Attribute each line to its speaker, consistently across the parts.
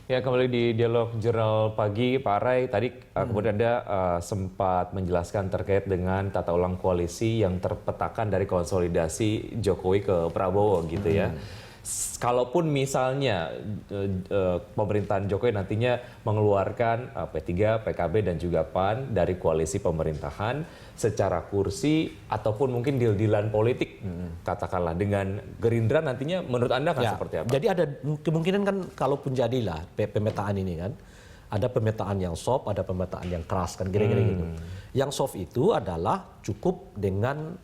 Speaker 1: Ya, kembali di dialog jurnal pagi, Pak Rai. Tadi kemudian Anda sempat menjelaskan terkait dengan tata ulang koalisi yang terpetakan dari konsolidasi Jokowi ke Prabowo gitu ya. Kalaupun misalnya pemerintahan Jokowi nantinya mengeluarkan P3, PKB dan juga PAN dari koalisi pemerintahan secara kursi ataupun mungkin deal-dealan politik katakanlah dengan Gerindra nantinya menurut Anda akan seperti apa?
Speaker 2: Jadi ada kemungkinan kan kalaupun jadilah pemetaan ini kan ada pemetaan yang soft, ada pemetaan yang keras kan kira-kira gitu. Yang soft itu adalah cukup dengan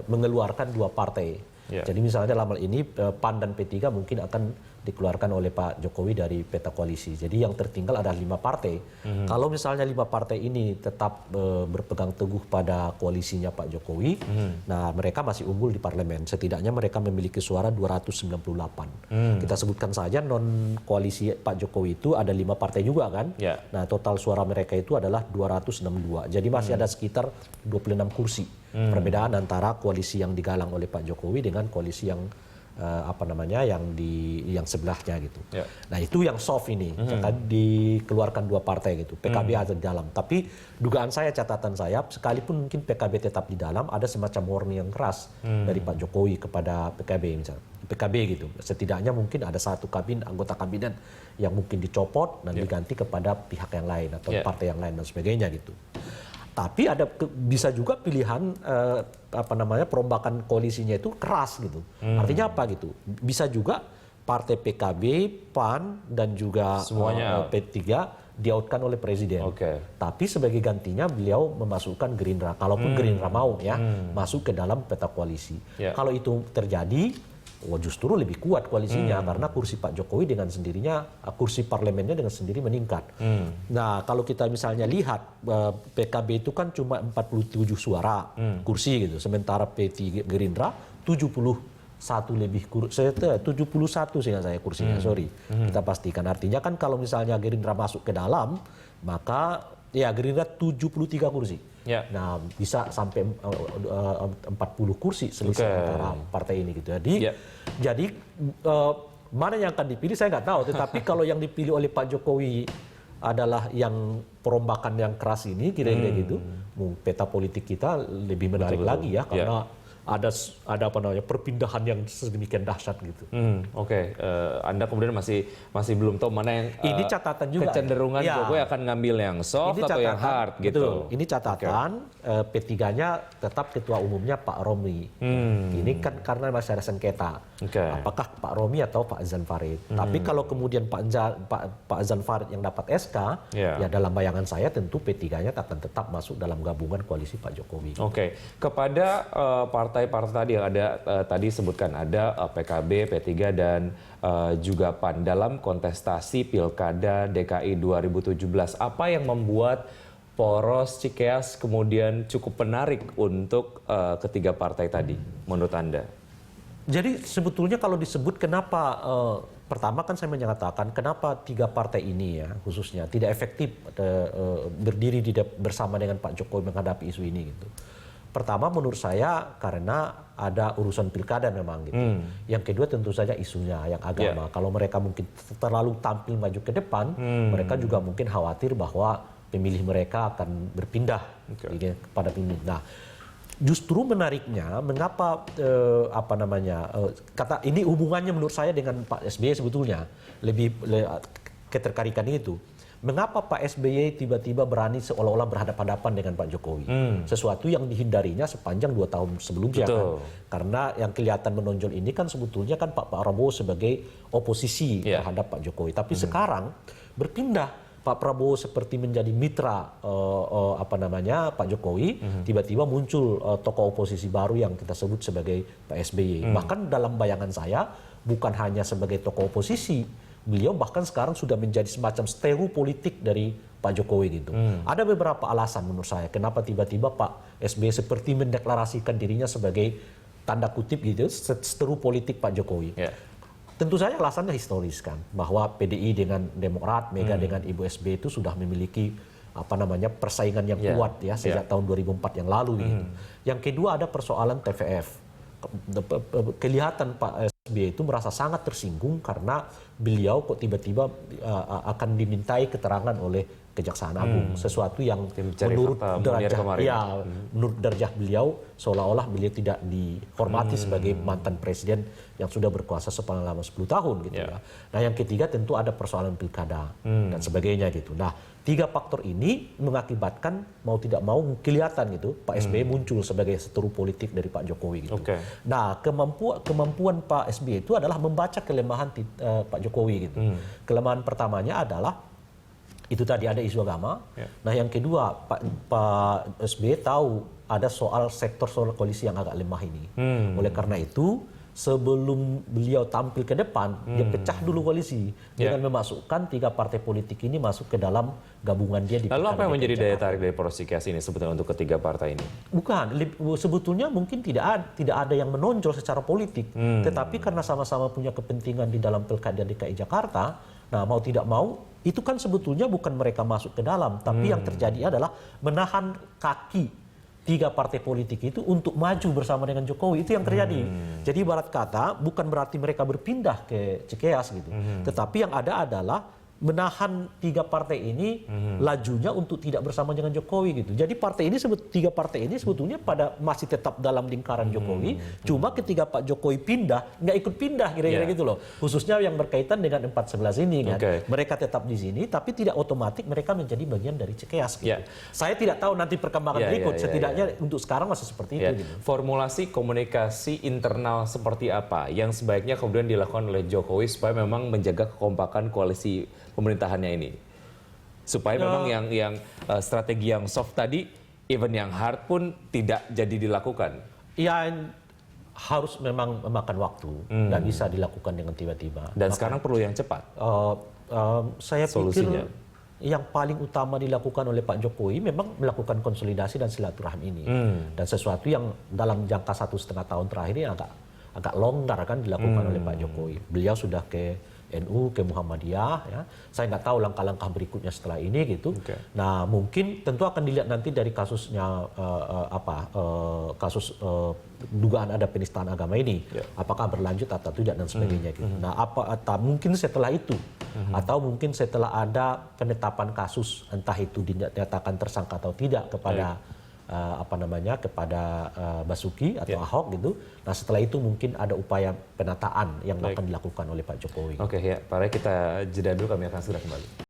Speaker 2: mengeluarkan dua partai. Jadi misalnya dalam hal ini PAN dan P3 mungkin akan dikeluarkan oleh Pak Jokowi dari peta koalisi. Jadi yang tertinggal ada 5 partai. Kalau misalnya 5 partai ini tetap berpegang teguh pada koalisinya Pak Jokowi, nah mereka masih unggul di parlemen. Setidaknya mereka memiliki suara 298. Kita sebutkan saja non koalisi Pak Jokowi itu ada 5 partai juga kan. Nah total suara mereka itu adalah 262. Jadi masih ada sekitar 26 kursi. Perbedaan antara koalisi yang digalang oleh Pak Jokowi dengan koalisi yang yang sebelahnya gitu. Nah itu yang soft ini, dikeluarkan dua partai gitu, PKB ada di dalam. Tapi dugaan saya, catatan saya, sekalipun mungkin PKB tetap di dalam, ada semacam warning yang keras dari Pak Jokowi kepada PKB misalnya. PKB gitu, setidaknya mungkin ada satu anggota kabinet yang mungkin dicopot dan diganti kepada pihak yang lain atau partai yang lain dan sebagainya gitu. Tapi bisa juga pilihan perombakan koalisinya itu keras gitu. Artinya apa gitu? Bisa juga partai PKB, PAN dan juga P3 di-outkan oleh presiden. Tapi sebagai gantinya beliau memasukkan Gerindra. Kalaupun Gerindra mau masuk ke dalam peta koalisi. Kalau itu terjadi, justru lebih kuat koalisinya karena kursi Pak Jokowi dengan sendirinya, kursi parlemennya dengan sendiri meningkat. Nah kalau kita misalnya lihat PKB itu kan cuma 47 suara kursi gitu, sementara P3 Gerindra 71 seingat saya kursinya, kita pastikan. Artinya kan kalau misalnya Gerindra masuk ke dalam, maka ya Gerindra 73 kursi. Nah bisa sampai 40 kursi selisih antara partai ini gitu. Jadi mana yang akan dipilih saya nggak tahu. Tetapi kalau yang dipilih oleh Pak Jokowi adalah yang perombakan yang keras ini kira-kira gitu, peta politik kita lebih menarik lagi ya karena ada perpindahan yang sedemikian dahsyat gitu.
Speaker 1: Anda kemudian masih belum tahu mana yang
Speaker 2: ini catatan juga
Speaker 1: kecenderungan Jokowi akan ngambil yang soft atau yang hard gitu.
Speaker 2: Betul. Ini catatan P3-nya tetap ketua umumnya Pak Romi. Ini kan karena masih ada sengketa. Apakah Pak Romi atau Pak Azan Farid. Tapi kalau kemudian Pak Azan Farid yang dapat SK, ya dalam bayangan saya tentu P3-nya akan tetap masuk dalam gabungan koalisi Pak Jokowi.
Speaker 1: Kepada partai-partai tadi yang ada tadi sebutkan ada PKB, P3 dan juga PAN dalam kontestasi Pilkada DKI 2017. Apa yang membuat poros Cikeas kemudian cukup menarik untuk ketiga partai tadi menurut Anda?
Speaker 2: Jadi sebetulnya kalau disebut kenapa pertama kan saya menyatakan kenapa tiga partai ini ya khususnya tidak efektif berdiri bersama dengan Pak Jokowi menghadapi isu ini gitu. Pertama menurut saya karena ada urusan pilkada memang gitu. Yang kedua tentu saja isunya yang agama. Kalau mereka mungkin terlalu tampil maju ke depan, mereka juga mungkin khawatir bahwa pemilih mereka akan berpindah kepada pemilih. Nah, justru menariknya mengapa kata ini hubungannya menurut saya dengan Pak SBY sebetulnya lebih keterkaitan itu. Mengapa Pak SBY tiba-tiba berani seolah-olah berhadapan-hadapan dengan Pak Jokowi? Sesuatu yang dihindarinya sepanjang 2 tahun sebelumnya kan. Karena yang kelihatan menonjol ini kan sebetulnya kan Pak Prabowo sebagai oposisi terhadap Pak Jokowi. Tapi sekarang berpindah Pak Prabowo seperti menjadi mitra Pak Jokowi, tiba-tiba muncul tokoh oposisi baru yang kita sebut sebagai Pak SBY. Bahkan dalam bayangan saya bukan hanya sebagai tokoh oposisi, beliau bahkan sekarang sudah menjadi semacam stereo politik dari Pak Jokowi gitu. Ada beberapa alasan menurut saya kenapa tiba-tiba Pak SBY seperti mendeklarasikan dirinya sebagai tanda kutip gitu stereo politik Pak Jokowi. Tentu saja alasannya historis kan, bahwa PDI dengan Demokrat, Mega dengan Ibu SBY itu sudah memiliki persaingan yang kuat ya sejak tahun 2004 yang lalu gitu. Yang kedua ada persoalan TVF. Kelihatan Pak SBY itu merasa sangat tersinggung karena beliau kok tiba-tiba akan dimintai keterangan oleh Kejaksaan Agung, sesuatu yang menurut derajat beliau seolah-olah beliau tidak dihormati sebagai mantan presiden yang sudah berkuasa selama 10 tahun gitu ya. Nah, yang ketiga tentu ada persoalan pilkada dan sebagainya gitu. Nah, 3 faktor ini mengakibatkan mau tidak mau kelihatan gitu Pak SBY muncul sebagai seteru politik dari Pak Jokowi gitu. Nah, kemampuan Pak SBY itu adalah membaca kelemahan Pak Jokowi gitu. Kelemahan pertamanya adalah itu tadi ada isu agama. Nah, yang kedua Pak SBY tahu ada soal sektor koalisi yang agak lemah ini. Oleh karena itu sebelum beliau tampil ke depan, dia pecah dulu koalisi dengan memasukkan 3 partai politik ini masuk ke dalam gabungan dia di.
Speaker 1: Lalu apa yang menjadi daya tarik dari Poros Cikeas ini sebetulnya untuk ketiga partai ini?
Speaker 2: Bukan, sebetulnya mungkin tidak ada yang menonjol secara politik, tetapi karena sama-sama punya kepentingan di dalam Pilkada DKI Jakarta, nah mau tidak mau itu kan sebetulnya bukan mereka masuk ke dalam, tapi yang terjadi adalah menahan kaki 3 partai politik itu untuk maju bersama dengan Jokowi, itu yang terjadi. Jadi ibarat kata bukan berarti mereka berpindah ke Cikeas gitu, tetapi yang ada adalah menahan 3 partai ini lajunya untuk tidak bersama dengan Jokowi gitu. Jadi partai ini 3 partai ini sebetulnya pada masih tetap dalam lingkaran Jokowi, cuma ketika Pak Jokowi pindah nggak ikut pindah kira-kira gitu loh. Khususnya yang berkaitan dengan 411 ini kan. Mereka tetap di sini tapi tidak otomatis mereka menjadi bagian dari Cikeas gitu. Saya tidak tahu nanti perkembangan berikut, setidaknya untuk sekarang masih seperti itu gitu.
Speaker 1: Formulasi komunikasi internal seperti apa yang sebaiknya kemudian dilakukan oleh Jokowi supaya memang menjaga kekompakan koalisi pemerintahannya ini, supaya memang yang strategi yang soft tadi, even yang hard pun tidak jadi dilakukan.
Speaker 2: Ya harus memang memakan waktu, nggak bisa dilakukan dengan tiba-tiba.
Speaker 1: Dan sekarang perlu yang cepat.
Speaker 2: Saya pikir yang paling utama dilakukan oleh Pak Jokowi memang melakukan konsolidasi dan silaturahmi ini, dan sesuatu yang dalam jangka 1,5 tahun terakhir ini agak longgar kan dilakukan oleh Pak Jokowi. Beliau sudah ke NU, ke Muhammadiyah, ya. Saya nggak tahu langkah-langkah berikutnya setelah ini gitu. Nah, mungkin tentu akan dilihat nanti dari kasusnya kasus dugaan ada penistaan agama ini, apakah berlanjut atau tidak dan sebagainya gitu. Nah, mungkin setelah itu atau mungkin setelah ada penetapan kasus entah itu dinyatakan tersangka atau tidak kepada kepada Basuki atau Ahok gitu. Nah, setelah itu mungkin ada upaya penataan yang akan dilakukan oleh Pak Jokowi.
Speaker 1: Oke, ya, Pak Ray, kita jeda dulu, kami akan segera kembali.